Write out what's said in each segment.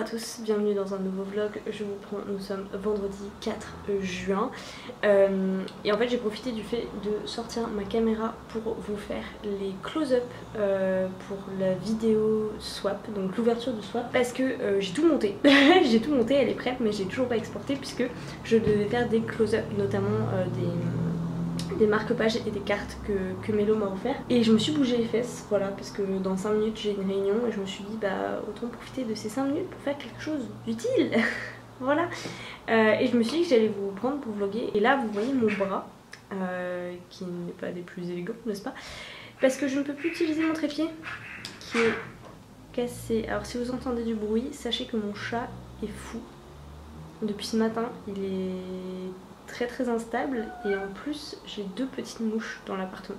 à tous, bienvenue dans un nouveau vlog. Je vous prends, nous sommes vendredi 4 juin et en fait j'ai profité du fait de sortir ma caméra pour vous faire les close-up pour la vidéo swap, donc l'ouverture du swap, parce que j'ai tout monté. J'ai tout monté, elle est prête mais j'ai toujours pas exporté puisque je devais faire des close-up, notamment des marque-pages et des cartes que Mélo m'a offert. Et je me suis bougé les fesses, voilà, parce que dans 5 minutes j'ai une réunion et je me suis dit bah autant profiter de ces 5 minutes pour faire quelque chose d'utile. Voilà. Et je me suis dit que j'allais vous prendre pour vlogger. Et là vous voyez mon bras, qui n'est pas des plus élégants, n'est-ce pas? Parce que je ne peux plus utiliser mon trépied qui est cassé. Alors si vous entendez du bruit, sachez que mon chat est fou. Depuis ce matin, il est très instable et en plus j'ai 2 petites mouches dans l'appartement.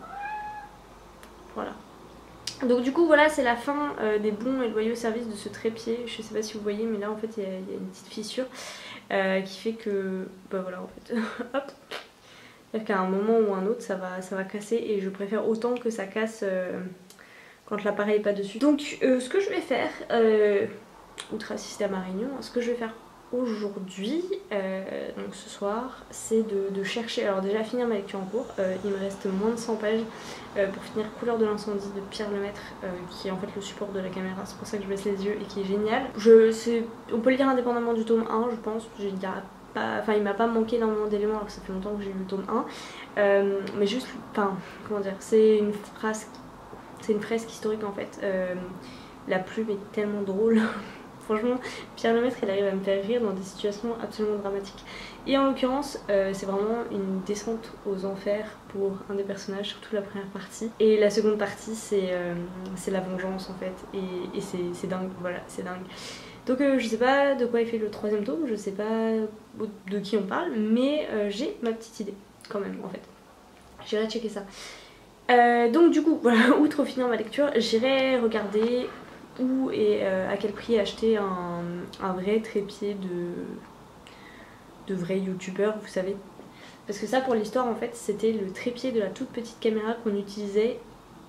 Voilà. Donc du coup voilà, c'est la fin des bons et loyaux services de ce trépied. Je sais pas si vous voyez mais là en fait il y a une petite fissure qui fait que bah voilà en fait hop, c'est-à-dire qu'à un moment ou un autre ça va casser et je préfère autant que ça casse quand l'appareil est pas dessus. Donc ce que je vais faire, outre assister à ma réunion, ce que je vais faire aujourd'hui, donc ce soir, c'est de chercher, alors déjà finir ma lecture en cours. Il me reste moins de 100 pages pour finir Couleur de l'incendie de Pierre Lemaitre, qui est en fait le support de la caméra, c'est pour ça que je baisse les yeux et qui est génial. On peut le lire indépendamment du tome 1 je pense, il m'a pas manqué énormément d'éléments alors que ça fait longtemps que j'ai lu le tome 1, mais juste, comment dire, c'est une fresque historique en fait. La plume est tellement drôle. Franchement, Pierre Lemaitre il arrive à me faire rire dans des situations absolument dramatiques. Et en l'occurrence, c'est vraiment une descente aux enfers pour un des personnages, surtout la première partie. Et la seconde partie, c'est la vengeance en fait. Et c'est dingue, voilà, c'est dingue. Donc je sais pas de quoi est fait le 3e tome, je sais pas de qui on parle, mais j'ai ma petite idée quand même en fait. J'irai checker ça. Donc du coup, voilà, outre finir ma lecture, j'irai regarder où et à quel prix acheter un vrai trépied de vrai youtubeur, vous savez. Parce que ça, pour l'histoire, en fait, c'était le trépied de la toute petite caméra qu'on utilisait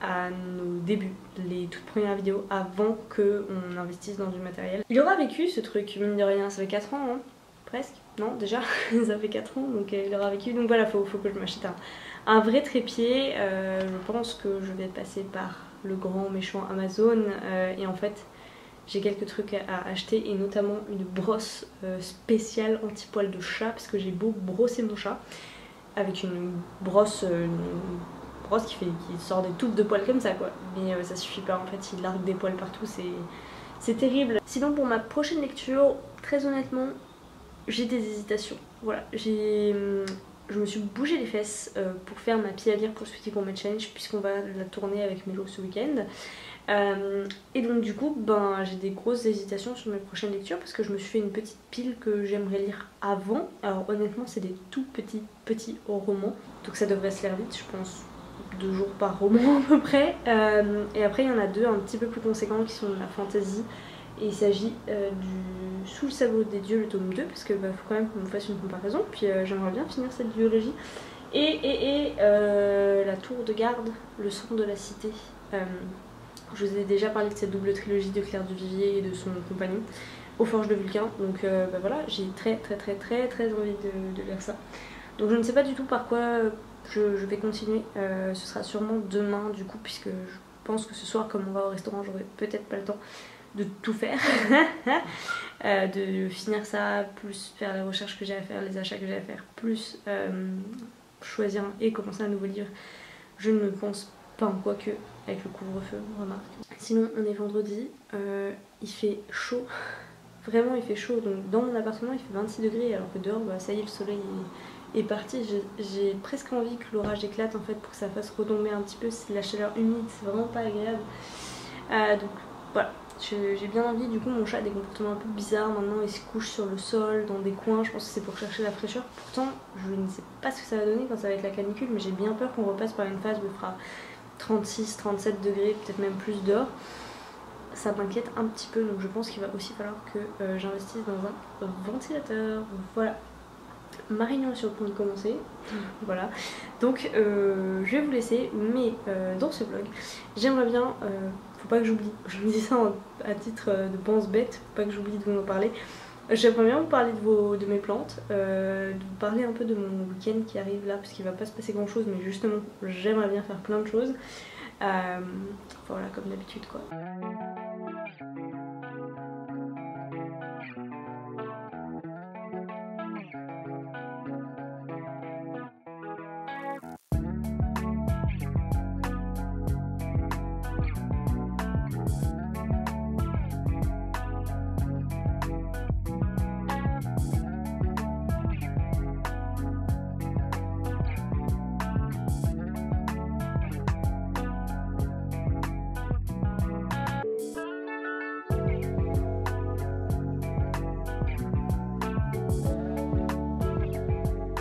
à nos débuts, les toutes premières vidéos, avant qu'on investisse dans du matériel. Il aura vécu ce truc, mine de rien, ça fait 4 ans, hein, presque, non déjà, ça fait 4 ans, donc il aura vécu, donc voilà, faut que je m'achète un vrai trépied. Je pense que je vais passer par le grand méchant Amazon et en fait j'ai quelques trucs à acheter et notamment une brosse spéciale anti-poil de chat parce que j'ai beau brosser mon chat avec une brosse qui sort des touffes de poils comme ça quoi, mais ça suffit pas en fait, il largue des poils partout, c'est terrible. Sinon pour ma prochaine lecture, très honnêtement j'ai des hésitations, voilà, je me suis bougé les fesses pour faire ma pile à lire pour Sweetie Gourmet Challenge puisqu'on va la tourner avec Mélo ce week-end. Et donc du coup j'ai des grosses hésitations sur mes prochaines lectures parce que je me suis fait une petite pile que j'aimerais lire avant. Alors honnêtement c'est des tout petits romans, donc ça devrait se lire vite, je pense 2 jours par roman à peu près. Et après il y en a 2 un petit peu plus conséquents qui sont de la fantasy. Et il s'agit du Sous le sabot des dieux, le tome 2, parce que faut quand même qu'on me fasse une comparaison, puis j'aimerais bien finir cette biologie. Et la tour de garde, le sang de la cité. Je vous ai déjà parlé de cette double trilogie de Claire Duvivier et de son compagnon, Aux Forges de Vulcain, donc voilà, j'ai très envie de lire ça. Donc je ne sais pas du tout par quoi je vais continuer, ce sera sûrement demain du coup, puisque je pense que ce soir comme on va au restaurant j'aurai peut-être pas le temps de tout faire, de finir ça, plus faire les recherches que j'ai à faire, les achats que j'ai à faire, plus choisir et commencer un nouveau livre. Je ne pense pas, quoique avec le couvre-feu, remarque. Sinon on est vendredi, il fait chaud, vraiment il fait chaud, donc dans mon appartement il fait 26 degrés alors que dehors ça y est le soleil est parti. J'ai presque envie que l'orage éclate en fait pour que ça fasse retomber un petit peu, c'est la chaleur humide, c'est vraiment pas agréable. Donc voilà. J'ai bien envie, du coup mon chat a des comportements un peu bizarres maintenant, il se couche sur le sol, dans des coins, je pense que c'est pour chercher la fraîcheur. Pourtant je ne sais pas ce que ça va donner quand ça va être la canicule, mais j'ai bien peur qu'on repasse par une phase où il fera 36, 37 degrés, peut-être même plus dehors. Ça m'inquiète un petit peu, donc je pense qu'il va aussi falloir que j'investisse dans un ventilateur. Voilà. Ma réunion est sur le point de commencer, voilà, donc je vais vous laisser, mais dans ce vlog j'aimerais bien faut pas que j'oublie. Je me dis ça à titre de pense bête, faut pas que j'oublie de vous en parler. J'aimerais bien vous parler de mes plantes, de vous parler un peu de mon week-end qui arrive là, parce qu'il va pas se passer grand chose, mais justement j'aimerais bien faire plein de choses. Voilà, comme d'habitude quoi.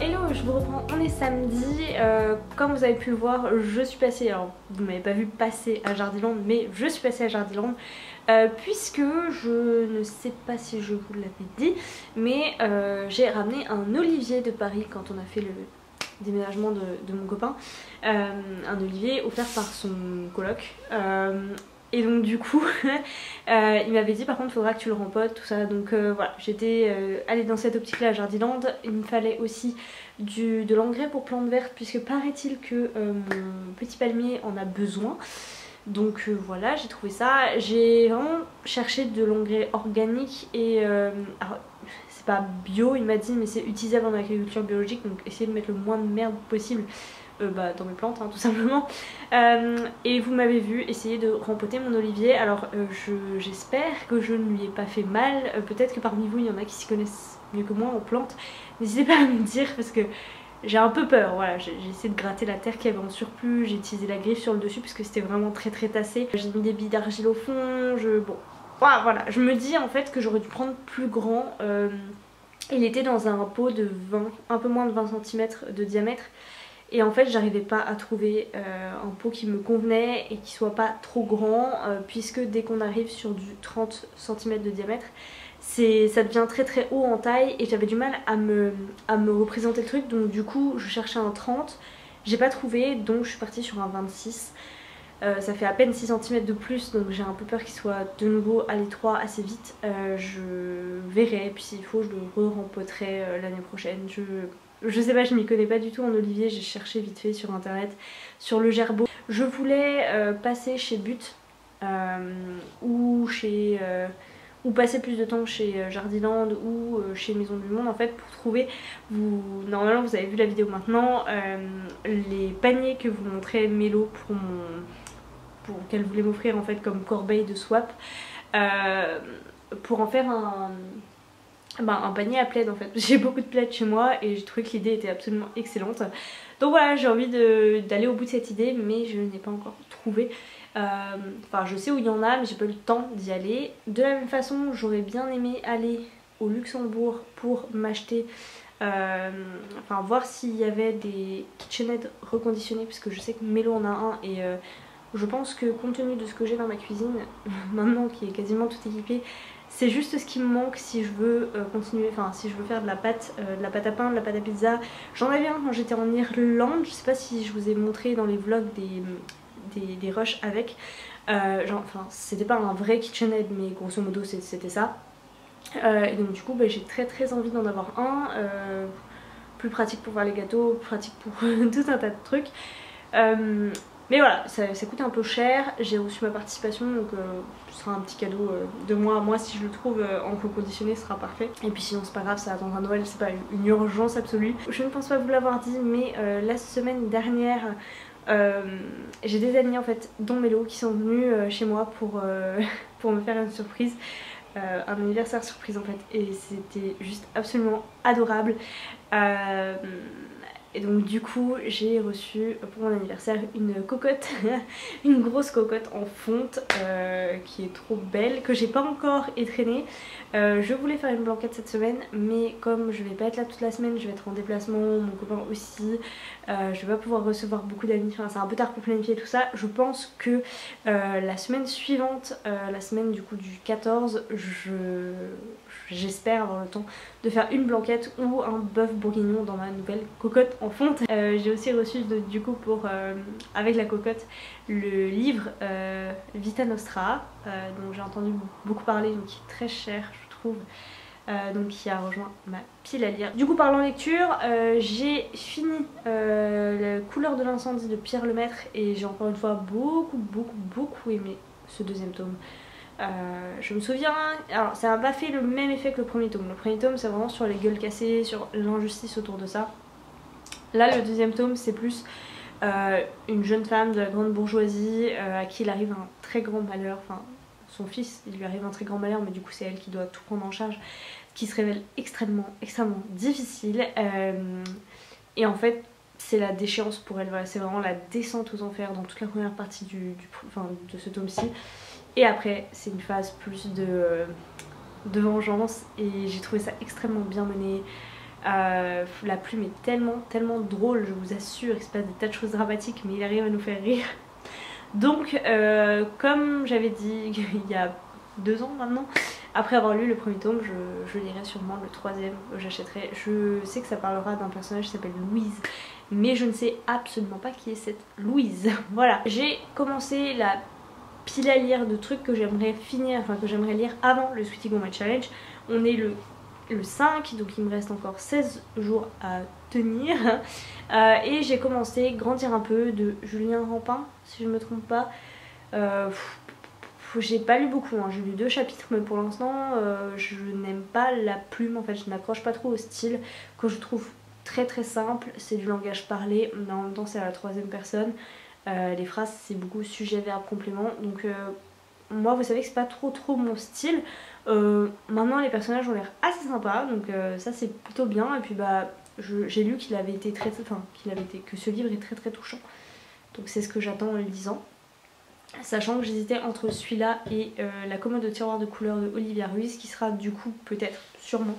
Hello, je vous reprends, on est samedi, comme vous avez pu le voir, je suis passée, alors vous m'avez pas vu passer à Jardiland, mais je suis passée à Jardiland puisque je ne sais pas si je vous l'avais dit, mais j'ai ramené un olivier de Paris quand on a fait le déménagement de mon copain, un olivier offert par son coloc. Et donc du coup il m'avait dit par contre il faudra que tu le rempotes, tout ça, donc voilà, j'étais allée dans cette optique là à Jardiland. Il me fallait aussi de l'engrais pour plantes vertes puisque paraît-il que mon petit palmier en a besoin. Donc voilà, j'ai trouvé ça, j'ai vraiment cherché de l'engrais organique et alors c'est pas bio il m'a dit, mais c'est utilisable en agriculture biologique, donc essayez de mettre le moins de merde possible dans mes plantes tout simplement. Et vous m'avez vu essayer de rempoter mon olivier, alors j'espère que je ne lui ai pas fait mal, peut-être que parmi vous il y en a qui s'y connaissent mieux que moi en plantes, n'hésitez pas à me dire parce que j'ai un peu peur. Voilà, j'ai essayé de gratter la terre qui avait en surplus, j'ai utilisé la griffe sur le dessus parce que c'était vraiment très tassé, j'ai mis des billes d'argile au fond, bon voilà, je me dis en fait que j'aurais dû prendre plus grand. Il était dans un pot de 20, un peu moins de 20 cm de diamètre. Et en fait j'arrivais pas à trouver un pot qui me convenait et qui soit pas trop grand, puisque dès qu'on arrive sur du 30 cm de diamètre, ça devient très haut en taille et j'avais du mal à me représenter le truc, donc du coup je cherchais un 30, j'ai pas trouvé, donc je suis partie sur un 26. Ça fait à peine 6 cm de plus, donc j'ai un peu peur qu'il soit de nouveau à l'étroit assez vite. Je verrai, puis s'il faut je le rempoterai l'année prochaine. Je sais pas, je m'y connais pas du tout en olivier, j'ai cherché vite fait sur internet, sur le gerbeau. Je voulais passer chez But ou passer plus de temps chez Jardiland ou chez Maison du Monde en fait, pour trouver, normalement vous avez vu la vidéo maintenant, les paniers que vous montrait Mélo pour qu'elle voulait m'offrir en fait comme corbeille de swap, pour en faire un panier à plaid en fait. J'ai beaucoup de plaids chez moi et j'ai trouvé que l'idée était absolument excellente. Donc voilà, j'ai envie d'aller au bout de cette idée, mais je n'ai pas encore trouvé. Enfin je sais où il y en a, mais j'ai pas eu le temps d'y aller. De la même façon, j'aurais bien aimé aller au Luxembourg pour m'acheter, enfin voir s'il y avait des KitchenAid reconditionnés, parce que je sais que Mélo en a un et je pense que compte tenu de ce que j'ai dans ma cuisine maintenant qui est quasiment tout équipé, c'est juste ce qui me manque si je veux continuer, enfin si je veux faire de la pâte à pain, de la pâte à pizza. J'en avais un quand j'étais en Irlande, je sais pas si je vous ai montré dans les vlogs des rushs avec. Enfin c'était pas un vrai KitchenAid, mais grosso modo c'était ça. Et donc du coup j'ai très envie d'en avoir un, plus pratique pour faire les gâteaux, plus pratique pour tout un tas de trucs. Mais voilà, ça coûte un peu cher, j'ai reçu ma participation, donc ce sera un petit cadeau de moi à moi. Si je le trouve en reconditionné, ce sera parfait. Et puis sinon c'est pas grave, ça attendra Noël, c'est pas une urgence absolue. Je ne pense pas vous l'avoir dit, mais la semaine dernière, j'ai des amis en fait, dont Mélo, qui sont venus chez moi pour me faire une surprise. Un anniversaire surprise en fait, et c'était juste absolument adorable. Et donc du coup j'ai reçu pour mon anniversaire une cocotte, une grosse cocotte en fonte qui est trop belle, que j'ai pas encore étraînée. Je voulais faire une blanquette cette semaine, mais comme je vais pas être là toute la semaine, je vais être en déplacement, mon copain aussi, je vais pas pouvoir recevoir beaucoup d'amis, enfin, c'est un peu tard pour planifier tout ça. Je pense que la semaine suivante, la semaine du coup du 14, j'espère avoir le temps de faire une blanquette ou un bœuf bourguignon dans ma nouvelle cocotte en fonte. J'ai aussi reçu du coup avec la cocotte le livre Vita Nostra, dont j'ai entendu beaucoup parler, donc qui est très cher je trouve. Donc qui a rejoint ma pile à lire. Du coup parlant lecture, j'ai fini La couleur de l'incendie de Pierre Lemaître et j'ai encore une fois beaucoup aimé ce deuxième tome. Je me souviens, alors ça n'a pas fait le même effet que le premier tome. Le premier tome c'est vraiment sur les gueules cassées, sur l'injustice autour de ça. Là le deuxième tome c'est plus une jeune femme de la grande bourgeoisie à qui il arrive un très grand malheur, enfin son fils il lui arrive un très grand malheur mais du coup c'est elle qui doit tout prendre en charge, qui se révèle extrêmement difficile et en fait c'est la déchéance pour elle, voilà, c'est vraiment la descente aux enfers dans toute la première partie de ce tome-ci. Et après c'est une phase plus de vengeance et j'ai trouvé ça extrêmement bien mené. La plume est tellement drôle, je vous assure, il se passe des tas de choses dramatiques mais il arrive à nous faire rire. Donc comme j'avais dit il y a 2 ans maintenant, après avoir lu le premier tome, je lirai sûrement le troisième, j'achèterai. Je sais que ça parlera d'un personnage qui s'appelle Louise, mais je ne sais absolument pas qui est cette Louise. Voilà, j'ai commencé la pile à lire de trucs que j'aimerais finir, enfin que j'aimerais lire avant le Sweetie Gourmet Challenge. On est le 5, donc il me reste encore 16 jours à tenir. Et j'ai commencé Grandir un peu de Julien Rampin, si je me trompe pas. J'ai pas lu beaucoup, hein. J'ai lu 2 chapitres mais pour l'instant je n'aime pas la plume, en fait je n'accroche pas trop au style que je trouve très simple. C'est du langage parlé mais en même temps c'est à la 3e personne. Les phrases c'est beaucoup sujet, verbe, complément, donc moi vous savez que c'est pas trop mon style. Maintenant les personnages ont l'air assez sympas, donc ça c'est plutôt bien. Et puis bah j'ai lu qu'il avait été que ce livre est très touchant, donc c'est ce que j'attends en le lisant. Sachant que j'hésitais entre celui-là et La commode au tiroir de couleurs de Olivia Ruiz, qui sera du coup peut-être, sûrement,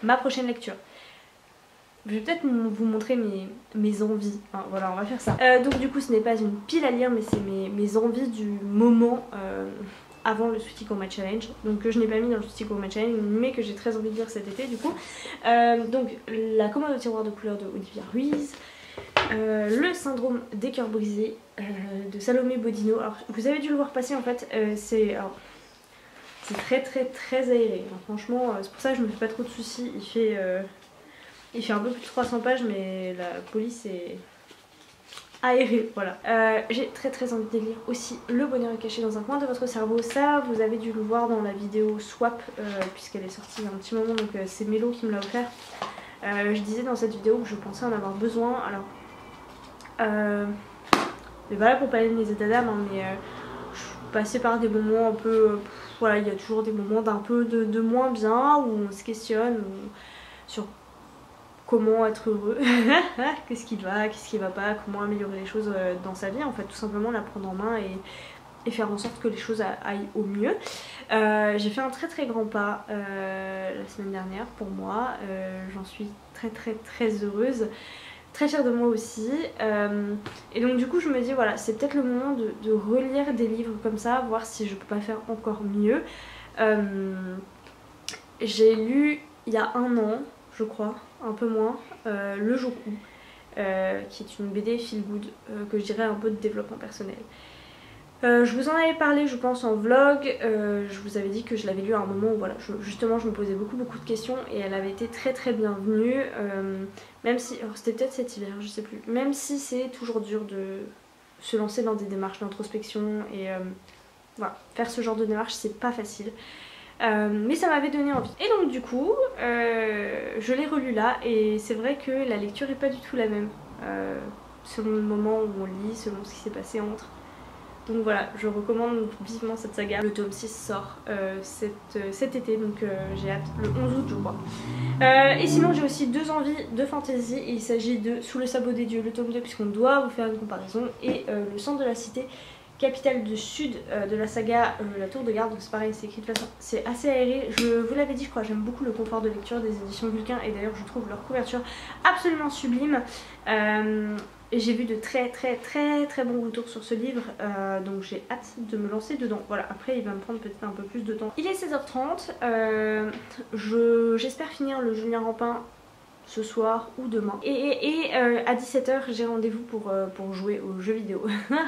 ma prochaine lecture. Je vais peut-être vous montrer mes envies, hein, voilà, on va faire ça. Donc du coup ce n'est pas une pile à lire mais c'est mes envies du moment avant le Sweetie Gourmet Challenge, donc que je n'ai pas mis dans le Sweetie Gourmet Challenge mais que j'ai très envie de lire cet été du coup. Donc La commode au tiroir de couleurs de Olivia Ruiz, Le syndrome des cœurs brisés de Salomé Bodino. Alors vous avez dû le voir passer en fait, c'est très aéré, hein. Franchement c'est pour ça que je me fais pas trop de soucis. Il fait un peu plus de 300 pages mais la police est aérée, voilà. J'ai très envie de lire aussi Le bonheur est caché dans un coin de votre cerveau. Ça vous avez dû le voir dans la vidéo Swap puisqu'elle est sortie il y a un petit moment, donc c'est Mélo qui me l'a offert. Je disais dans cette vidéo que je pensais en avoir besoin. Alors mais voilà, pour parler de mes états d'âme, hein, mais je suis passée par des moments un peu voilà, il y a toujours des moments d'un peu de moins bien où on se questionne sur comment être heureux, qu'est-ce qui va pas, comment améliorer les choses dans sa vie, en fait tout simplement la prendre en main et faire en sorte que les choses aillent au mieux. J'ai fait un très grand pas la semaine dernière pour moi, j'en suis très heureuse, très fière de moi aussi, et donc du coup je me dis voilà, c'est peut-être le moment de relire des livres comme ça, voir si je peux pas faire encore mieux. J'ai lu il y a 1 an je crois, un peu moins, Le Joku, qui est une BD feel good que je dirais un peu de développement personnel. Je vous en avais parlé je pense en vlog, je vous avais dit que je l'avais lu à un moment où voilà, justement je me posais beaucoup de questions et elle avait été très bienvenue, même si, alors c'était peut-être cet hiver, je sais plus, même si c'est toujours dur de se lancer dans des démarches d'introspection et voilà, faire ce genre de démarche c'est pas facile. Mais ça m'avait donné envie. Et donc du coup, je l'ai relu là et c'est vrai que la lecture est pas du tout la même selon le moment où on lit, selon ce qui s'est passé entre. Donc voilà, je recommande vivement cette saga. Le tome 6 sort cet été, donc j'ai hâte, le 11 août je crois. Et sinon j'ai aussi 2 envies de fantasy, et il s'agit de Sous le sabot des dieux, le tome 2, puisqu'on doit vous faire une comparaison, et Le sang de la cité, capitale du sud de la saga La Tour de Garde. Donc c'est pareil, c'est écrit de façon, c'est assez aéré, je vous l'avais dit je crois, j'aime beaucoup le confort de lecture des éditions Vulcain, et d'ailleurs je trouve leur couverture absolument sublime. Et j'ai vu de très bons retours sur ce livre, donc j'ai hâte de me lancer dedans. Voilà, après il va me prendre peut-être un peu plus de temps. Il est 16h30, j'espère finir le Julien Rampin ce soir ou demain. Et à 17 h j'ai rendez-vous pour jouer aux jeux vidéo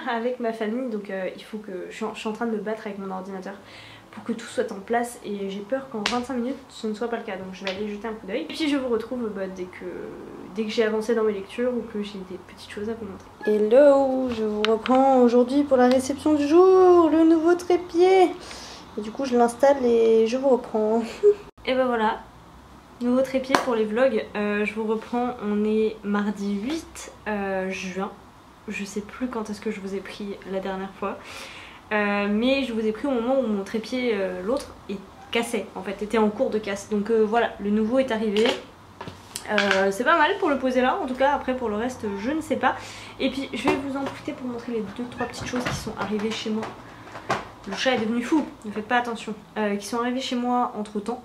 avec ma famille, donc il faut que je suis en train de me battre avec mon ordinateur pour que tout soit en place et j'ai peur qu'en 25 minutes ce ne soit pas le cas, donc je vais aller jeter un coup d'œil. Et puis je vous retrouve dès que j'ai avancé dans mes lectures ou que j'ai des petites choses à vous montrer. Hello, je vous reprends aujourd'hui pour la réception du jour, le nouveau trépied. Et du coup je l'installe et je vous reprends. Et ben voilà, nouveau trépied pour les vlogs. Je vous reprends, on est mardi 8 juin. Je sais plus quand est-ce que je vous ai pris la dernière fois. Mais je vous ai pris au moment où mon trépied, l'autre, cassait, en fait, était en cours de casse. Donc voilà, le nouveau est arrivé. C'est pas mal pour le poser là, en tout cas. Après pour le reste je ne sais pas. Et puis je vais vous en profiter pour montrer les 2-3 petites choses qui sont arrivées chez moi. Le chat est devenu fou, ne faites pas attention. Qui sont arrivées chez moi entre temps.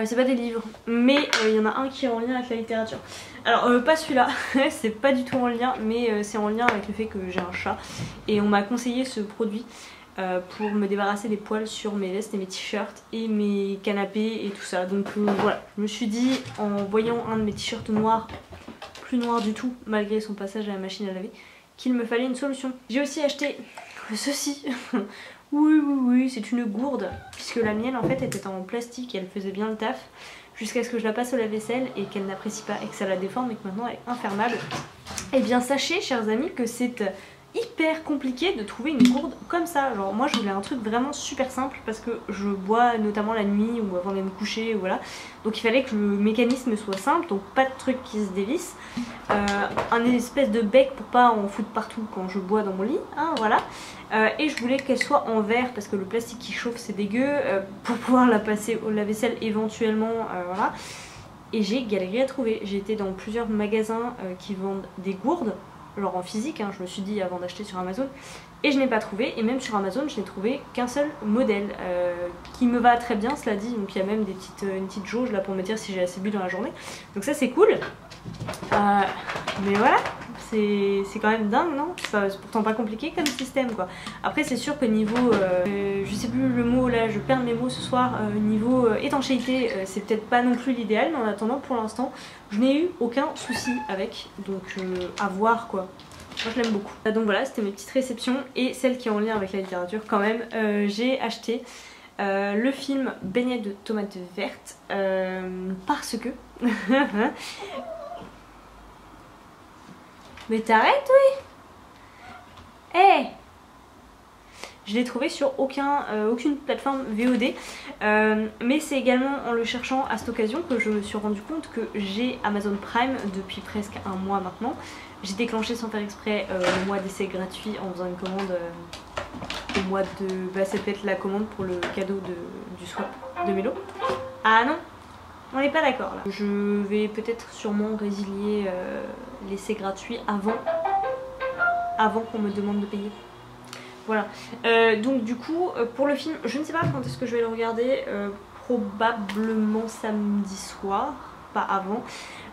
C'est pas des livres, mais il y en a un qui est en lien avec la littérature. Alors pas celui-là, c'est pas du tout en lien, mais c'est en lien avec le fait que j'ai un chat. Et on m'a conseillé ce produit pour me débarrasser des poils sur mes vestes et mes t-shirts et mes canapés et tout ça. Donc voilà, je me suis dit en voyant un de mes t-shirts noirs, plus noir du tout malgré son passage à la machine à laver, qu'il me fallait une solution. J'ai aussi acheté ceci. Oui, c'est une gourde, puisque la mienne en fait était en plastique et elle faisait bien le taf, jusqu'à ce que je la passe au lave-vaisselle et qu'elle n'apprécie pas et que ça la déforme et que maintenant elle est infermable. Et bien sachez, chers amis, que c'est hyper compliqué de trouver une gourde comme ça. Genre moi je voulais un truc vraiment super simple parce que je bois notamment la nuit ou avant de me coucher, voilà. Donc il fallait que le mécanisme soit simple, donc pas de truc qui se dévisse. Un espèce de bec pour pas en foutre partout quand je bois dans mon lit, hein, voilà. Et je voulais qu'elle soit en verre parce que le plastique qui chauffe c'est dégueu, pour pouvoir la passer au lave-vaisselle éventuellement, voilà. Et j'ai galéré à trouver. J'ai été dans plusieurs magasins qui vendent des gourdes, genre en physique, hein, je me suis dit avant d'acheter sur Amazon, et je n'ai pas trouvé. Et même sur Amazon je n'ai trouvé qu'un seul modèle qui me va très bien, cela dit. Donc il y a même une petite jauge là pour me dire si j'ai assez bu dans la journée, donc ça c'est cool. Mais voilà, c'est quand même dingue, non? C'est pourtant pas compliqué comme système quoi. Après c'est sûr que niveau, je sais plus le mot là, je perds mes mots ce soir, niveau étanchéité c'est peut-être pas non plus l'idéal, mais en attendant pour l'instant je n'ai eu aucun souci avec, donc à voir quoi. Moi je l'aime beaucoup. Donc voilà, c'était mes petites réceptions et celle qui est en lien avec la littérature quand même. J'ai acheté le film Beignets de tomates vertes parce que... Mais t'arrêtes, oui. Eh, je l'ai trouvé sur aucune plateforme VOD, mais c'est également en le cherchant à cette occasion que je me suis rendu compte que j'ai Amazon Prime depuis presque un mois maintenant. J'ai déclenché sans faire exprès le mois d'essai gratuit en faisant une commande au mois de... Bah c'est peut-être la commande pour le cadeau du swap de Mélo. Ah non, on n'est pas d'accord là. Je vais peut-être sûrement résilier l'essai gratuit avant qu'on me demande de payer. Voilà. Donc du coup, pour le film, je ne sais pas quand est-ce que je vais le regarder. Probablement samedi soir, pas avant.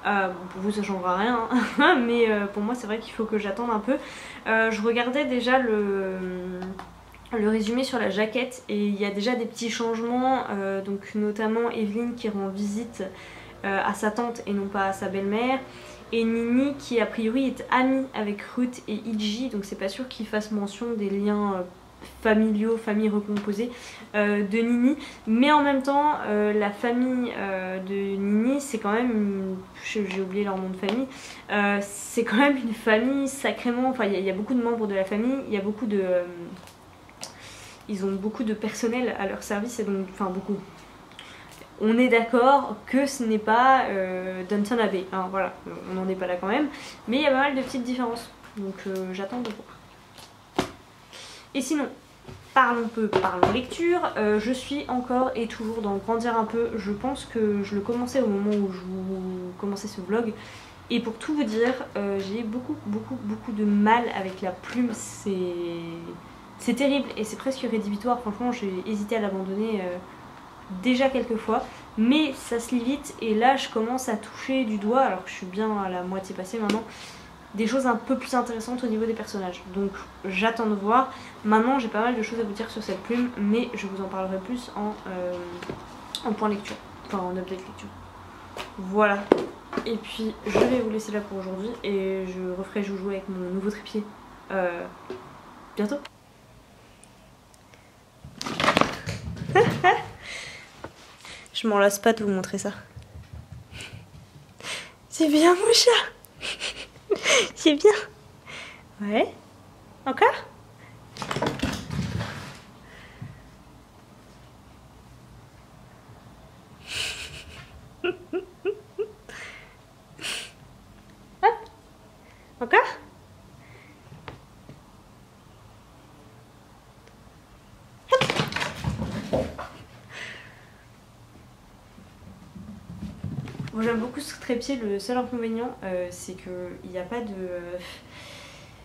Pour vous ça changera rien, hein. Mais pour moi c'est vrai qu'il faut que j'attende un peu. Je regardais déjà le résumé sur la jaquette et il y a déjà des petits changements, donc notamment Evelyne qui rend visite à sa tante et non pas à sa belle-mère, et Nini qui a priori est amie avec Ruth et Iji, donc c'est pas sûr qu'il fasse mention des liens familiaux, famille recomposée de Nini, mais en même temps la famille de Nini c'est quand même, j'ai oublié leur nom de famille, c'est quand même une famille sacrément, enfin il y a beaucoup de membres de la famille, il y a beaucoup de... ils ont beaucoup de personnel à leur service et donc, enfin beaucoup. On est d'accord que ce n'est pas Downton Abbey, hein, voilà, on n'en est pas là quand même, mais il y a pas mal de petites différences, donc j'attends de voir. Et sinon, parlons lecture, je suis encore et toujours dans Grandir un peu, je pense que je le commençais au moment où je vous commençais ce vlog, et pour tout vous dire, j'ai beaucoup de mal avec la plume, c'est terrible et c'est presque rédhibitoire, franchement j'ai hésité à l'abandonner déjà quelques fois, mais ça se lit vite et là je commence à toucher du doigt, alors que je suis bien à la moitié passée maintenant, des choses un peu plus intéressantes au niveau des personnages, donc j'attends de voir. Maintenant j'ai pas mal de choses à vous dire sur cette plume, mais je vous en parlerai plus en point lecture, enfin en update lecture. Voilà, Et puis je vais vous laisser là pour aujourd'hui et je referai joujou avec mon nouveau trépied bientôt. Je m'en lasse pas de vous montrer ça. C'est bien mon chat. C'est bien. Ouais. Encore? Hop. Encore? Bon, j'aime beaucoup ce trépied, le seul inconvénient c'est qu'il n'y a pas de...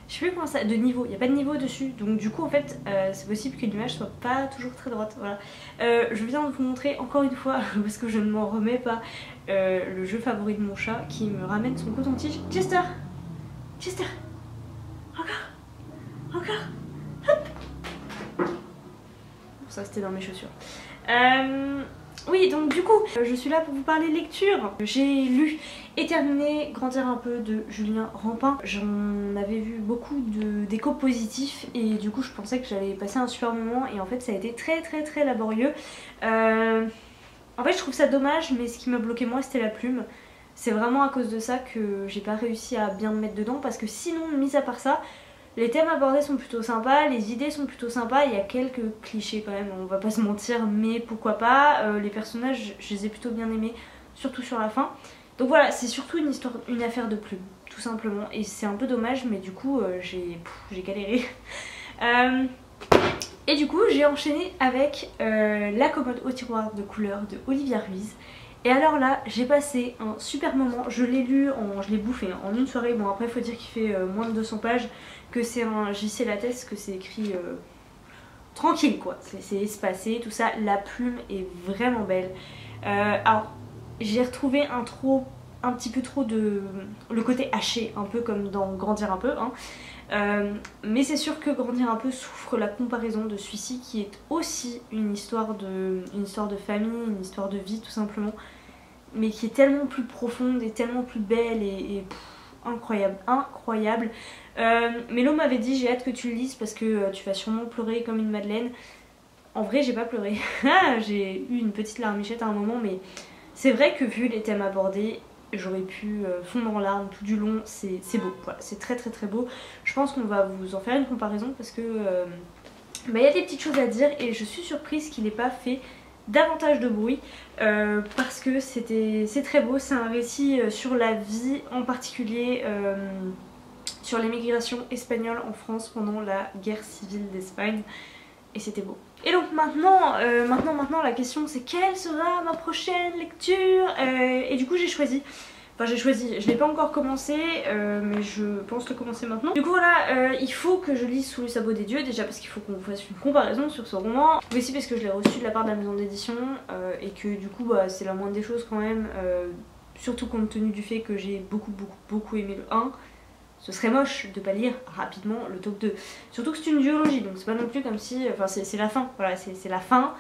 je sais plus comment ça... de niveau, il n'y a pas de niveau dessus, donc du coup en fait c'est possible que l'image soit pas toujours très droite, voilà. Je viens de vous montrer encore une fois, parce que je ne m'en remets pas, le jeu favori de mon chat qui me ramène son coton-tige. Chester! Chester! Encore! Encore! Hop! Ça c'était dans mes chaussures. Oui, donc du coup, je suis là pour vous parler lecture. J'ai lu et terminé Grandir un peu de Julien Rampin. J'en avais vu beaucoup d'échos positifs et du coup je pensais que j'allais passer un super moment et en fait ça a été très laborieux. En fait je trouve ça dommage, mais ce qui m'a bloqué moi c'était la plume. C'est vraiment à cause de ça que j'ai pas réussi à bien me mettre dedans, parce que sinon, mis à part ça, les thèmes abordés sont plutôt sympas, les idées sont plutôt sympas, il y a quelques clichés quand même, on va pas se mentir, mais pourquoi pas. Les personnages, je les ai plutôt bien aimés, surtout sur la fin. Donc voilà, c'est surtout une affaire de plume, tout simplement, et c'est un peu dommage, mais du coup j'ai galéré. Et du coup j'ai enchaîné avec La commode au tiroir de couleur de Olivia Ruiz. Et alors là, j'ai passé un super moment, je l'ai lu, je l'ai bouffé en une soirée. Bon après faut dire qu'il fait moins de 200 pages, que c'est un JC Lattès, que c'est écrit tranquille quoi, c'est espacé, tout ça. La plume est vraiment belle. Alors j'ai retrouvé un petit peu trop de... le côté haché, un peu comme dans Grandir un peu, hein. Mais c'est sûr que Grandir un peu souffre la comparaison de celui-ci, qui est aussi une histoire de famille, une histoire de vie tout simplement, mais qui est tellement plus profonde et tellement plus belle et incroyable. Mélo m'avait dit j'ai hâte que tu le lises parce que tu vas sûrement pleurer comme une madeleine. En vrai j'ai pas pleuré, j'ai eu une petite larmichette à un moment, mais c'est vrai que vu les thèmes abordés, j'aurais pu fondre en larmes tout du long. C'est beau, voilà, c'est très beau. Je pense qu'on va vous en faire une comparaison parce que y a des petites choses à dire et je suis surprise qu'il n'ait pas fait davantage de bruit parce que c'est très beau. C'est un récit sur la vie, en particulier sur l'émigration espagnole en France pendant la guerre civile d'Espagne, et c'était beau. Et donc maintenant la question c'est quelle sera ma prochaine lecture, et du coup j'ai choisi, je l'ai pas encore commencé mais je pense le commencer maintenant. Du coup voilà, il faut que je lise Sous le sabot des dieux, déjà parce qu'il faut qu'on fasse une comparaison sur ce roman, mais aussi parce que je l'ai reçu de la part de la maison d'édition et que du coup c'est la moindre des choses quand même, surtout compte tenu du fait que j'ai beaucoup aimé le 1. Ce serait moche de pas lire rapidement le tome 2. Surtout que c'est une duologie, donc c'est pas non plus comme si... Enfin c'est la fin, voilà, c'est la fin.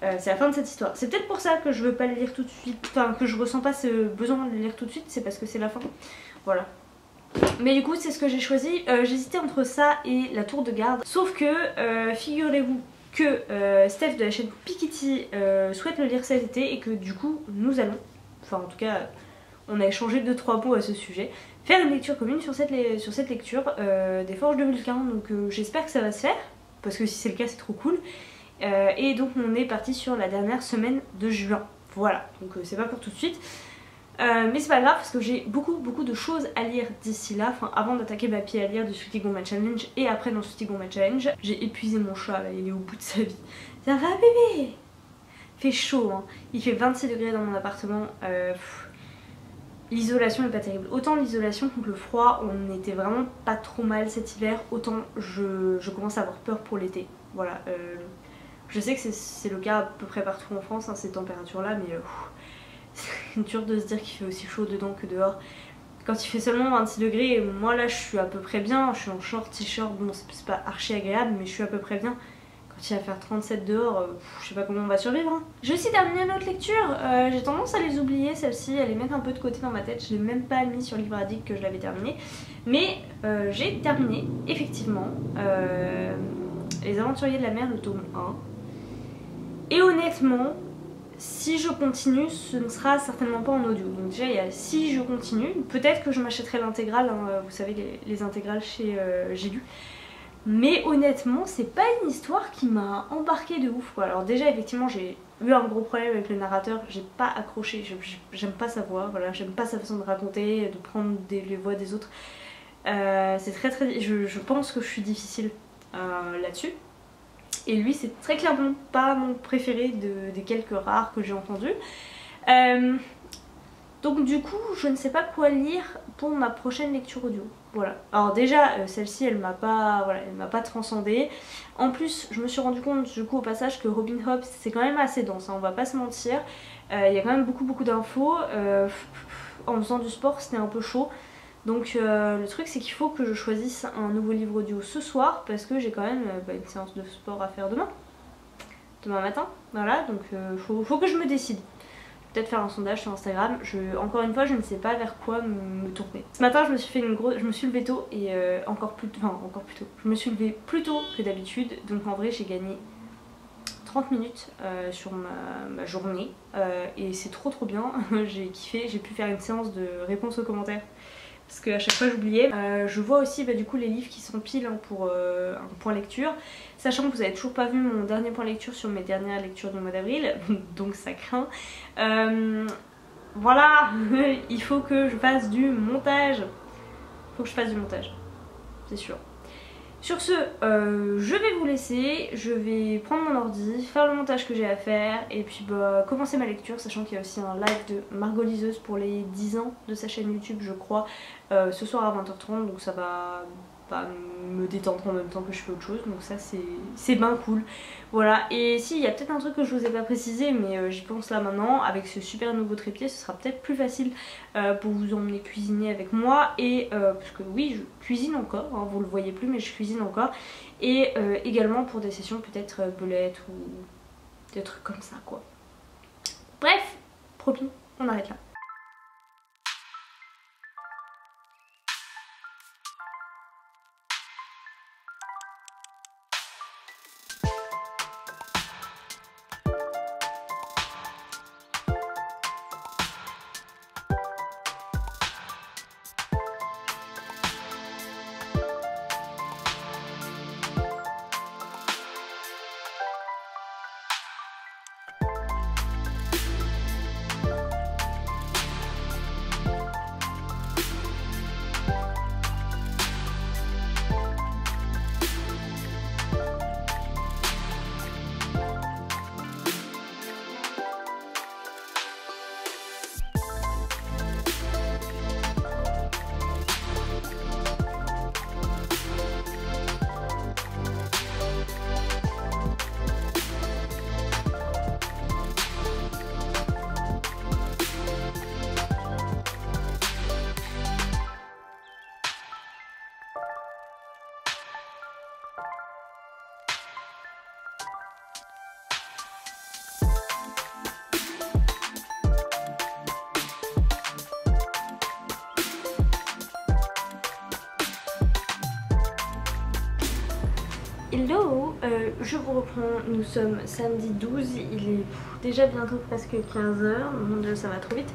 C'est la fin de cette histoire. C'est peut-être pour ça que je veux pas le lire tout de suite, enfin que je ressens pas ce besoin de le lire tout de suite, c'est parce que c'est la fin. Voilà. Mais du coup c'est ce que j'ai choisi. J'hésitais entre ça et La Tour de Garde. Sauf que figurez-vous que Steph de la chaîne Piketty souhaite le lire cet été et que du coup nous allons, enfin en tout cas on a échangé 2-3 mots à ce sujet, faire une lecture commune sur cette lecture des Forges de Vulcain. Donc j'espère que ça va se faire, parce que si c'est le cas c'est trop cool. Et donc on est parti sur la dernière semaine de juin. Voilà, donc c'est pas pour tout de suite. Mais c'est pas grave parce que j'ai beaucoup de choses à lire d'ici là, enfin avant d'attaquer ma pied à lire du Sweetie Gomma Challenge et après dans le Sweetie Gomma Challenge. J'ai épuisé mon chat là, il est au bout de sa vie. Ça va bébé? Il fait chaud hein, il fait 26 degrés dans mon appartement. L'isolation est pas terrible. Autant l'isolation contre le froid, on était vraiment pas trop mal cet hiver, autant je commence à avoir peur pour l'été. Voilà, je sais que c'est le cas à peu près partout en France, hein, ces températures là, mais c'est dur de se dire qu'il fait aussi chaud dedans que dehors. Quand il fait seulement 26 degrés, moi là je suis à peu près bien, je suis en short, t-shirt, bon c'est pas archi agréable mais je suis à peu près bien. Quand s'il va faire 37 dehors, je sais pas comment on va survivre. Hein. J'ai aussi terminé notre lecture, j'ai tendance à les oublier celles-ci, à les mettre un peu de côté dans ma tête, je l'ai même pas mis sur Livre Addict que je l'avais terminé. Mais j'ai terminé effectivement Les Aventuriers de la Mer, le tome 1. Et honnêtement, si je continue, ce ne sera certainement pas en audio. Donc déjà, il y a si je continue, peut-être que je m'achèterai l'intégrale, hein, vous savez, les intégrales chez J'ai lu. Mais honnêtement, c'est pas une histoire qui m'a embarquée de ouf, quoi. Alors déjà, effectivement, j'ai eu un gros problème avec le narrateur, j'ai pas accroché, j'aime pas sa voix, voilà, j'aime pas sa façon de raconter, de prendre les voix des autres. C'est très... Je pense que je suis difficile là-dessus. Et lui, c'est très clairement pas mon préféré des quelques rares que j'ai entendus. Donc du coup, je ne sais pas quoi lire pour ma prochaine lecture audio. Voilà. Alors déjà, celle-ci, elle m'a pas transcendée. En plus, je me suis rendu compte du coup au passage que Robin Hobb, c'est quand même assez dense, hein, on va pas se mentir. Il y a quand même beaucoup d'infos. En faisant du sport, c'était un peu chaud. Donc le truc, c'est qu'il faut que je choisisse un nouveau livre audio ce soir parce que j'ai quand même une séance de sport à faire demain matin. Voilà, donc faut que je me décide. Peut-être faire un sondage sur Instagram. Encore une fois, je ne sais pas vers quoi me tourner. Ce matin, je me suis levée tôt et encore plus tôt. Je me suis levée plus tôt que d'habitude. Donc en vrai, j'ai gagné 30 minutes sur ma journée et c'est trop bien. J'ai kiffé. J'ai pu faire une séance de réponse aux commentaires parce qu'à chaque fois j'oubliais. Je vois aussi du coup les livres qui s'empilent hein, pour un point lecture, sachant que vous avez toujours pas vu mon dernier point lecture sur mes dernières lectures du mois d'avril, donc ça craint. Voilà, il faut que je fasse du montage. C'est sûr. Sur ce, je vais vous laisser, je vais prendre mon ordi, faire le montage que j'ai à faire et puis commencer ma lecture, sachant qu'il y a aussi un live de Margot Liseuse pour les 10 ans de sa chaîne YouTube je crois, ce soir à 20h30, donc ça va me détendre en même temps que je fais autre chose, donc ça c'est bien cool. Voilà, et si, il y a peut-être un truc que je vous ai pas précisé, mais j'y pense là maintenant, avec ce super nouveau trépied, ce sera peut-être plus facile pour vous emmener cuisiner avec moi, et parce que oui, je cuisine encore, hein, vous le voyez plus, mais je cuisine encore, et également pour des sessions peut-être belettes ou des trucs comme ça quoi. Bref, promis, on arrête là. Hello, je vous reprends, nous sommes samedi 12, il est déjà bientôt presque 15h, mon dieu ça va trop vite.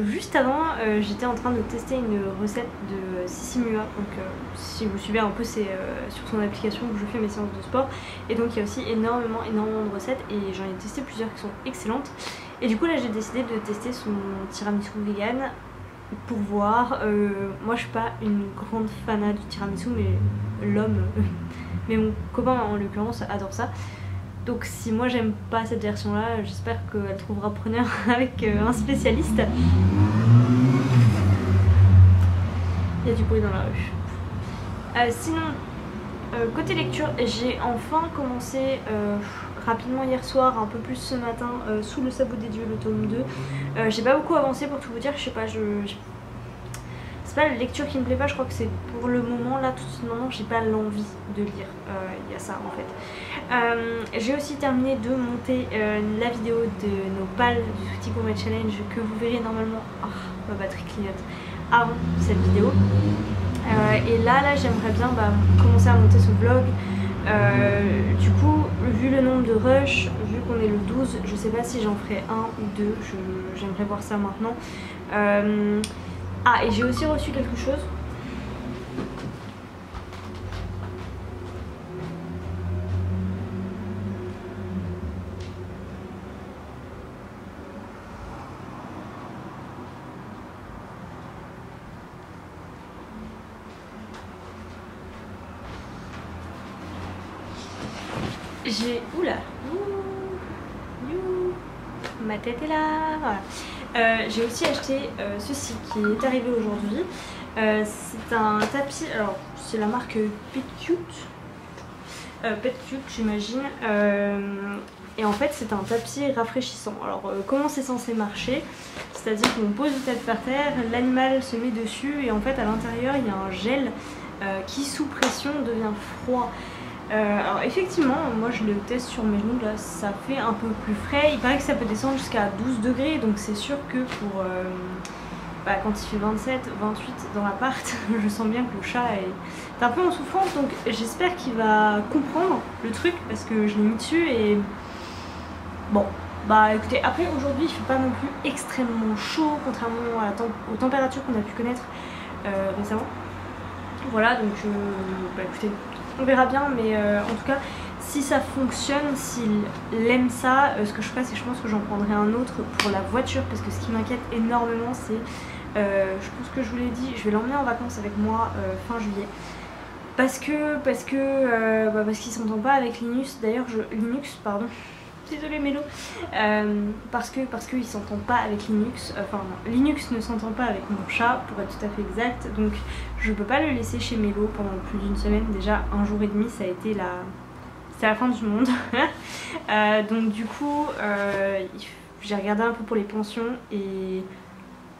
Juste avant, j'étais en train de tester une recette de Sissi Mua, donc si vous suivez un peu c'est sur son application que je fais mes séances de sport. Et donc il y a aussi énormément de recettes et j'en ai testé plusieurs qui sont excellentes. Et du coup là j'ai décidé de tester son tiramisu vegan pour voir. Moi je suis pas une grande fanat du tiramisu mais l'homme... mais mon copain en l'occurrence adore ça. Donc si moi j'aime pas cette version là, j'espère qu'elle trouvera preneur avec un spécialiste. Il y a du bruit dans la rue. Sinon, côté lecture, j'ai enfin commencé rapidement hier soir, un peu plus ce matin, Sous le sabot des dieux, le tome 2. J'ai pas beaucoup avancé pour tout vous dire, je sais pas, c'est pas la lecture qui me plaît pas, je crois que c'est pour le moment là, tout de suite maintenant, j'ai pas l'envie de lire. Il y a ça en fait. J'ai aussi terminé de monter la vidéo de nos pales du Sweetie Gourmet Challenge que vous verrez normalement. Oh, ma batterie clignote avant cette vidéo. Et là j'aimerais bien commencer à monter ce vlog. Du coup, vu le nombre de rushs, vu qu'on est le 12, je sais pas si j'en ferai un ou deux, j'aimerais voir ça maintenant. Ah, et j'ai aussi reçu quelque chose. Oula, ma tête est là, voilà. J'ai aussi acheté ceci qui est arrivé aujourd'hui. C'est un tapis, alors c'est la marque Petcute, j'imagine. Et en fait c'est un tapis rafraîchissant. Alors comment c'est censé marcher? C'est-à-dire qu'on pose une tête par terre, l'animal se met dessus et en fait à l'intérieur il y a un gel qui sous pression devient froid. Alors effectivement, moi je le teste sur mes genoux, là ça fait un peu plus frais. Il paraît que ça peut descendre jusqu'à 12 degrés, donc c'est sûr que pour quand il fait 27, 28 dans l'appart, je sens bien que le chat est un peu en souffrance, donc j'espère qu'il va comprendre le truc parce que je l'ai mis dessus et bon. Bah écoutez, après aujourd'hui il fait pas non plus extrêmement chaud contrairement aux températures qu'on a pu connaître récemment. Voilà, donc écoutez, on verra bien, mais en tout cas si ça fonctionne, s'il aime ça, ce que je ferai c'est que je pense que j'en prendrai un autre pour la voiture parce que ce qui m'inquiète énormément c'est, je pense que je vous l'ai dit, je vais l'emmener en vacances avec moi fin juillet parce qu'il s'entend pas avec Linux, d'ailleurs Linux pardon, désolée Mélo, parce qu'il s'entend pas avec Linux, enfin non, Linux ne s'entend pas avec mon chat pour être tout à fait exact, donc je peux pas le laisser chez Mélo pendant plus d'une semaine. Déjà un jour et demi ça a été c'était la fin du monde. Donc du coup j'ai regardé un peu pour les pensions et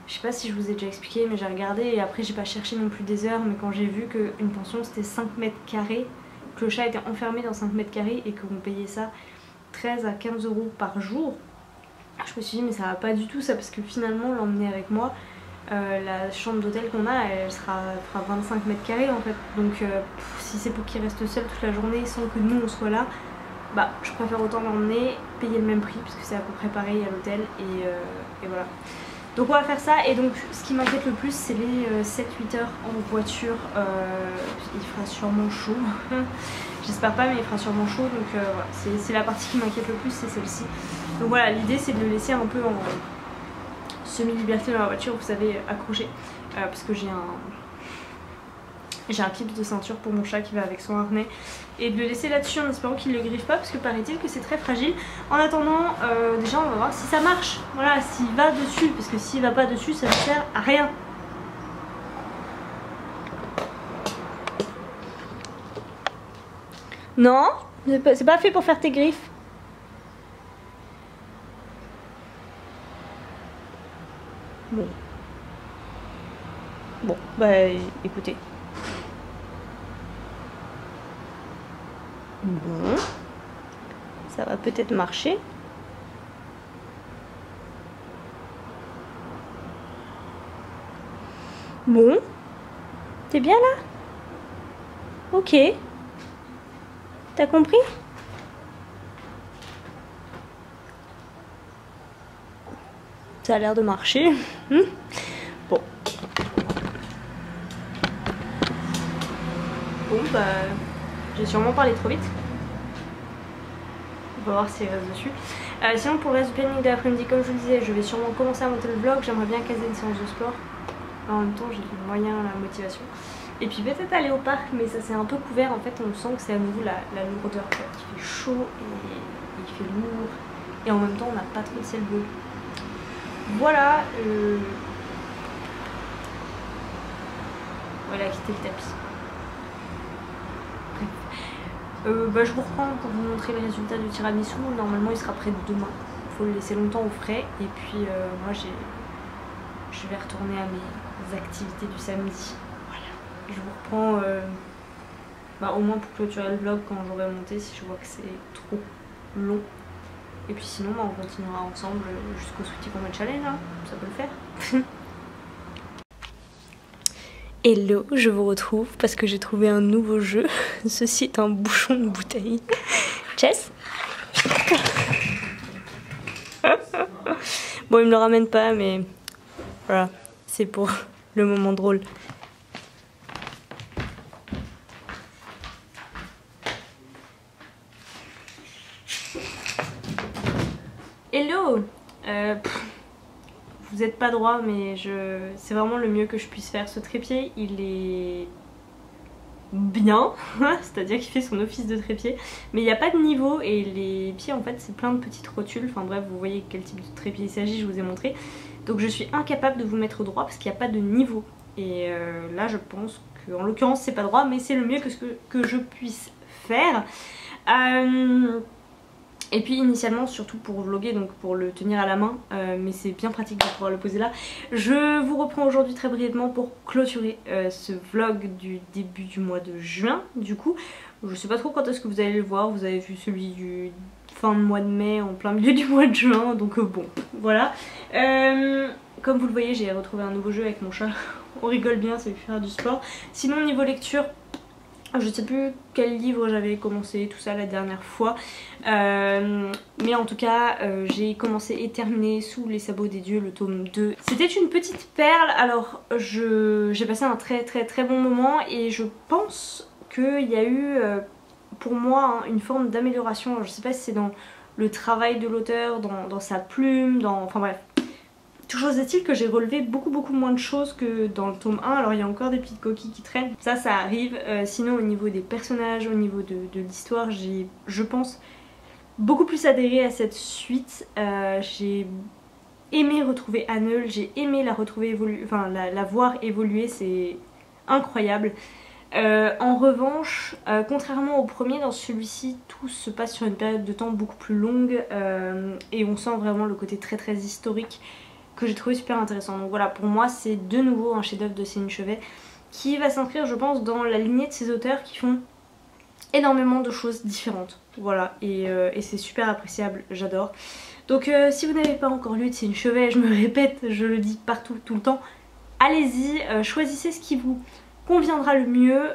je sais pas si je vous ai déjà expliqué mais j'ai regardé et après j'ai pas cherché non plus des heures, mais quand j'ai vu qu'une pension c'était 5 mètres carrés, que le chat était enfermé dans 5 mètres carrés et qu'on payait ça 13 à 15 € par jour, je me suis dit mais ça va pas du tout ça, parce que finalement l'emmener avec moi, la chambre d'hôtel qu'on a elle fera 25 mètres carrés en fait, donc si c'est pour qu'il reste seul toute la journée sans que nous on soit là, bah je préfère autant l'emmener, payer le même prix parce que c'est à peu près pareil à l'hôtel et voilà. Donc on va faire ça, et donc ce qui m'inquiète le plus c'est les 7-8 heures en voiture. Il fera sûrement chaud. J'espère pas mais il fera sûrement chaud, donc voilà, c'est la partie qui m'inquiète le plus, c'est celle-ci. Donc voilà, l'idée c'est de le laisser un peu en semi-liberté dans la voiture, vous savez, accroché, parce que j'ai un clip de ceinture pour mon chat qui va avec son harnais, et de le laisser là-dessus en espérant qu'il ne le griffe pas parce que paraît-il que c'est très fragile. En attendant, déjà on va voir si ça marche, voilà, s'il va dessus, parce que s'il va pas dessus ça ne sert à rien. Non, c'est pas fait pour faire tes griffes. Bon. Bon, bah écoutez. Bon. Ça va peut-être marcher. Bon. T'es bien là? Ok. T'as compris? Ça a l'air de marcher. Bon. Bon bah j'ai sûrement parlé trop vite. On va voir s'il reste dessus. Sinon pour le reste du planning de l'après-midi, comme je vous le disais, je vais sûrement commencer à monter le vlog. J'aimerais bien caser une séance de sport. En même temps j'ai le moyen, la motivation. Et puis peut-être aller au parc, mais ça c'est un peu couvert. En fait on sent que c'est à nouveau la lourdeur quoi. Il fait chaud et il fait lourd. Et en même temps on n'a pas trop de ciel bleu. Voilà. Voilà, quitter le tapis. Bah, je vous reprends pour vous montrer le résultat du tiramisu. Normalement il sera prêt demain. Il faut le laisser longtemps au frais. Et puis moi j'ai je vais retourner à mes activités du samedi. Voilà, je vous reprends au moins pour clôturer le vlog quand j'aurai monté si je vois que c'est trop long. Et puis sinon on continuera ensemble jusqu'au Sweetie Combat Challenge, hein. Ça peut le faire. Hello, je vous retrouve parce que j'ai trouvé un nouveau jeu. Ceci est un bouchon de bouteille. Chess. Bon, il me le ramène pas, mais voilà, c'est pour le moment drôle. Hello. Vous êtes pas droit, mais c'est vraiment le mieux que je puisse faire. Ce trépied, il est bien, c'est-à-dire qu'il fait son office de trépied, mais il n'y a pas de niveau et les pieds en fait c'est plein de petites rotules. Enfin bref, vous voyez quel type de trépied il s'agit, je vous ai montré. Donc je suis incapable de vous mettre droit parce qu'il n'y a pas de niveau. Et là je pense qu'en l'occurrence c'est pas droit, mais c'est le mieux que je puisse faire. Et puis initialement, surtout pour vlogger, donc pour le tenir à la main, mais c'est bien pratique de pouvoir le poser là. Je vous reprends aujourd'hui très brièvement pour clôturer ce vlog du début du mois de juin. Du coup, je sais pas trop quand est-ce que vous allez le voir, vous avez vu celui du fin de mois de mai en plein milieu du mois de juin, donc bon, voilà. Comme vous le voyez, j'ai retrouvé un nouveau jeu avec mon chat, on rigole bien, ça lui fait faire du sport. Sinon niveau lecture, je sais plus quel livre j'avais commencé, tout ça la dernière fois, mais en tout cas j'ai commencé et terminé Sous les sabots des dieux, le tome 2. C'était une petite perle, alors j'ai passé un très bon moment et je pense qu'il y a eu pour moi une forme d'amélioration. Je sais pas si c'est dans le travail de l'auteur, dans sa plume, enfin bref. Toujours est-il que j'ai relevé beaucoup moins de choses que dans le tome 1. Alors il y a encore des petites coquilles qui traînent, ça arrive. Sinon au niveau des personnages, au niveau de l'histoire, j'ai, je pense, beaucoup plus adhéré à cette suite. J'ai aimé retrouver Annel, j'ai aimé la retrouver la voir évoluer, c'est incroyable. En revanche, contrairement au premier, dans celui-ci tout se passe sur une période de temps beaucoup plus longue et on sent vraiment le côté très historique que j'ai trouvé super intéressant. Donc voilà, pour moi c'est de nouveau un chef-d'œuvre de Céline Chevet qui va s'inscrire je pense dans la lignée de ces auteurs qui font énormément de choses différentes. Voilà, et c'est super appréciable, j'adore. Donc si vous n'avez pas encore lu de Céline Chevet, je me répète, je le dis partout, tout le temps, allez-y, choisissez ce qui vous conviendra le mieux.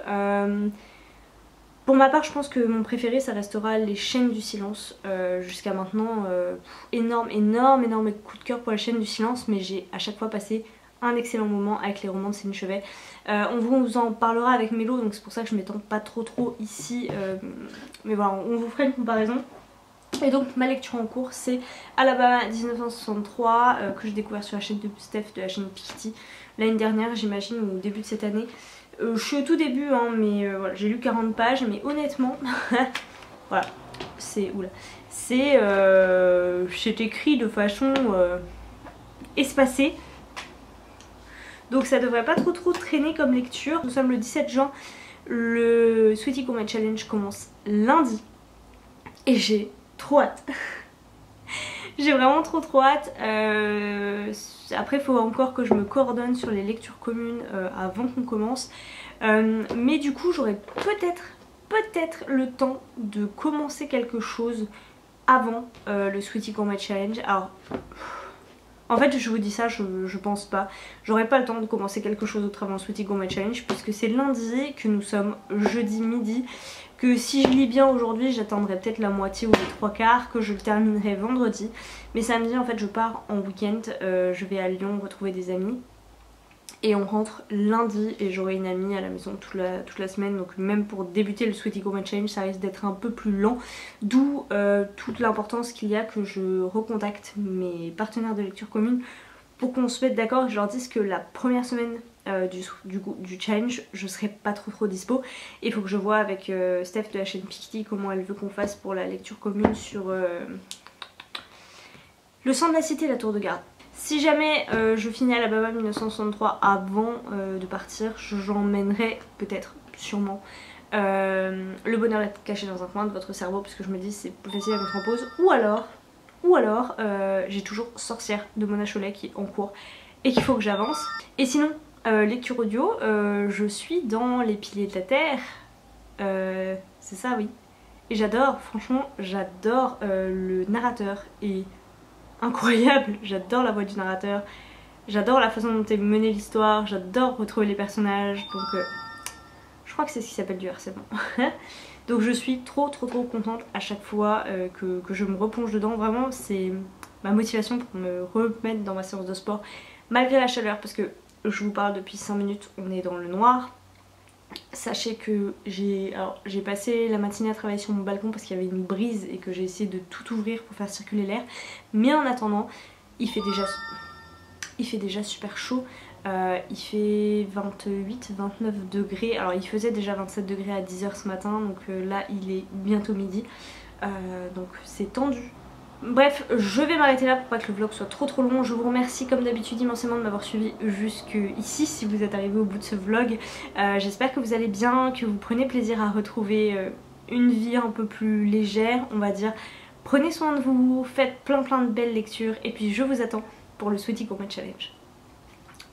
Pour ma part, je pense que mon préféré ça restera Les Chaînes du Silence. Jusqu'à maintenant, énorme coup de cœur pour Les Chaînes du Silence, mais j'ai à chaque fois passé un excellent moment avec les romans de Céline Chevet. On vous en parlera avec Mélo, donc c'est pour ça que je m'étends pas trop ici, mais voilà, on vous fera une comparaison. Et donc ma lecture en cours c'est Alabama 1963 que j'ai découvert sur la chaîne de Steph de la chaîne Piketty l'année dernière, j'imagine, ou au début de cette année. Je suis au tout début hein, mais voilà, j'ai lu 40 pages, mais honnêtement voilà, c'est écrit de façon espacée, donc ça devrait pas trop traîner comme lecture. Nous sommes le 17 juin, le Sweetie Combat Challenge commence lundi et j'ai trop hâte. J'ai vraiment trop hâte. Après il faut encore que je me coordonne sur les lectures communes avant qu'on commence. Mais du coup j'aurai peut-être le temps de commencer quelque chose avant le Sweetie Combat Challenge. Alors en fait je vous dis ça, je pense pas. J'aurai pas le temps de commencer quelque chose d'autre avant le Sweetie Combat Challenge puisque c'est lundi, que nous sommes jeudi midi. Que si je lis bien aujourd'hui, j'attendrai peut-être la moitié ou les trois quarts, que je le terminerai vendredi. Mais samedi en fait je pars en week-end, je vais à Lyon retrouver des amis. Et on rentre lundi et j'aurai une amie à la maison toute la semaine. Donc même pour débuter le Sweetie Combat Challenge ça risque d'être un peu plus lent. D'où toute l'importance qu'il y a que je recontacte mes partenaires de lecture commune pour qu'on se mette d'accord et que je leur dise que la première semaine du challenge je serai pas trop dispo. Il faut que je vois avec Steph de la chaîne Piketty comment elle veut qu'on fasse pour la lecture commune sur le sang de la cité, la tour de garde. Si jamais je finis Alabama 1963 avant de partir, j'emmènerai peut-être, sûrement, Le bonheur est caché dans un coin de votre cerveau, parce que je me dis c'est plus facile à mettre en pause. Ou alors j'ai toujours Sorcière de Mona Chollet qui est en cours et qu'il faut que j'avance. Et sinon, lecture audio, je suis dans Les Piliers de la Terre, c'est ça oui. Et j'adore, franchement j'adore, le narrateur est incroyable, j'adore la voix du narrateur, j'adore la façon dont est menée l'histoire, j'adore retrouver les personnages, donc je crois que c'est ce qui s'appelle du harcèlement. Donc je suis trop contente à chaque fois que je me replonge dedans, vraiment c'est ma motivation pour me remettre dans ma séance de sport malgré la chaleur, parce que je vous parle depuis 5 minutes, on est dans le noir. Sachez que j'ai passé la matinée à travailler sur mon balcon parce qu'il y avait une brise et que j'ai essayé de tout ouvrir pour faire circuler l'air, mais en attendant il fait déjà super chaud. Il fait 28-29 degrés, alors il faisait déjà 27 degrés à 10 h ce matin, donc là il est bientôt midi, donc c'est tendu. Bref, je vais m'arrêter là pour pas que le vlog soit trop long. Je vous remercie comme d'habitude immensément de m'avoir suivi jusqu'ici si vous êtes arrivé au bout de ce vlog. J'espère que vous allez bien, que vous prenez plaisir à retrouver une vie un peu plus légère, on va dire. Prenez soin de vous, faites plein de belles lectures et puis je vous attends pour le Sweetie Gourmet Challenge.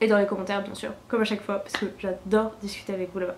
Et dans les commentaires bien sûr, comme à chaque fois, parce que j'adore discuter avec vous là-bas.